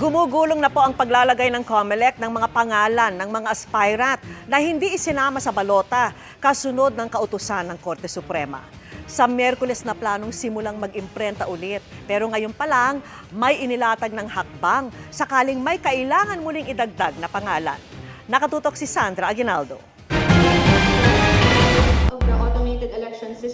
Gumugulong na po ang paglalagay ng COMELEC ng mga pangalan ng mga aspirant na hindi isinama sa balota kasunod ng kautusan ng Korte Suprema. Sa Miyerkules na planong simulang mag-imprenta ulit, pero ngayon pa lang may inilatag ng hakbang sakaling may kailangan muling idagdag na pangalan. Nakatutok si Sandra Aguinaldo.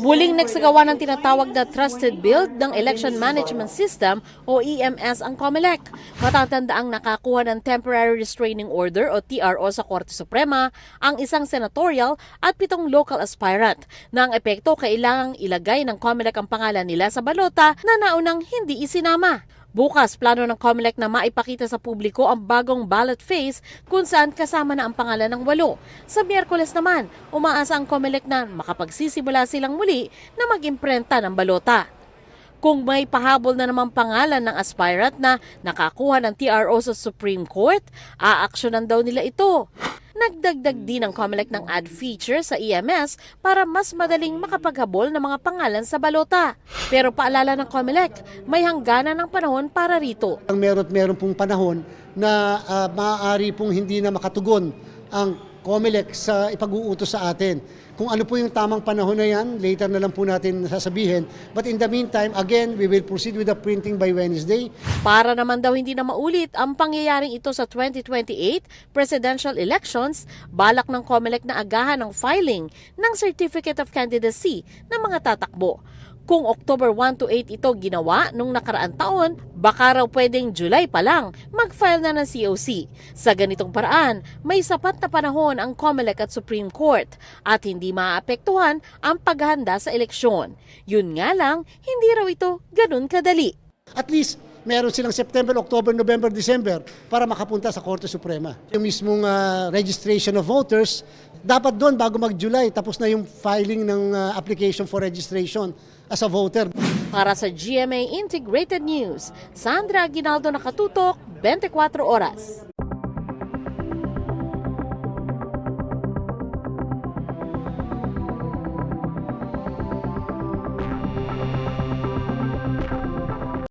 Muling nagsagawa ng tinatawag na Trusted Build ng Election Management System o EMS ang COMELEC. Matatandaang nakakuha ng Temporary Restraining Order o TRO sa Korte Suprema ang isang senatorial at 7 local aspirant na ang epekto kailangang ilagay ng COMELEC ang pangalan nila sa balota na naunang hindi isinama. Bukas, plano ng COMELEC na maipakita sa publiko ang bagong ballot phase kung saan kasama na ang pangalan ng 8. Sa Miyerkules naman, umaasa ang COMELEC na makapagsisimula silang muli na mag-imprenta ng balota. Kung may pahabol na namang pangalan ng aspirant na nakakuha ng TRO sa Supreme Court, aaksyonan daw nila ito. Nagdagdag din ang COMELEC ng add feature sa EMS para mas madaling makapaghabol ng mga pangalan sa balota. Pero paalala ng COMELEC, may hangganan ng panahon para rito. Meron pong panahon na maaari pong hindi na makatugon ang COMELEC sa ipag-uutos sa atin. Kung ano po yung tamang panahon na yan, later na lang po natin sasabihin. But in the meantime, again, we will proceed with the printing by Wednesday. Para naman daw hindi na maulit ang pangyayaring ito sa 2028 presidential elections, balak ng COMELEC na agahan ng filing ng Certificate of Candidacy ng mga tatakbo. Kung October 1 to 8 ito ginawa nung nakaraang taon, baka raw pwedeng July pa lang mag-file na ng COC. Sa ganitong paraan, may sapat na panahon ang COMELEC at Supreme Court at hindi maaapektuhan ang paghahanda sa eleksyon. Yun nga lang, hindi raw ito ganun kadali. At least, meron silang September, October, November, December para makapunta sa Korte Suprema. Yung mismong registration of voters, dapat doon bago mag-July, tapos na yung filing ng application for registration as a voter. Para sa GMA Integrated News, Sandra Aguinaldo, Nakatutok, 24 Oras.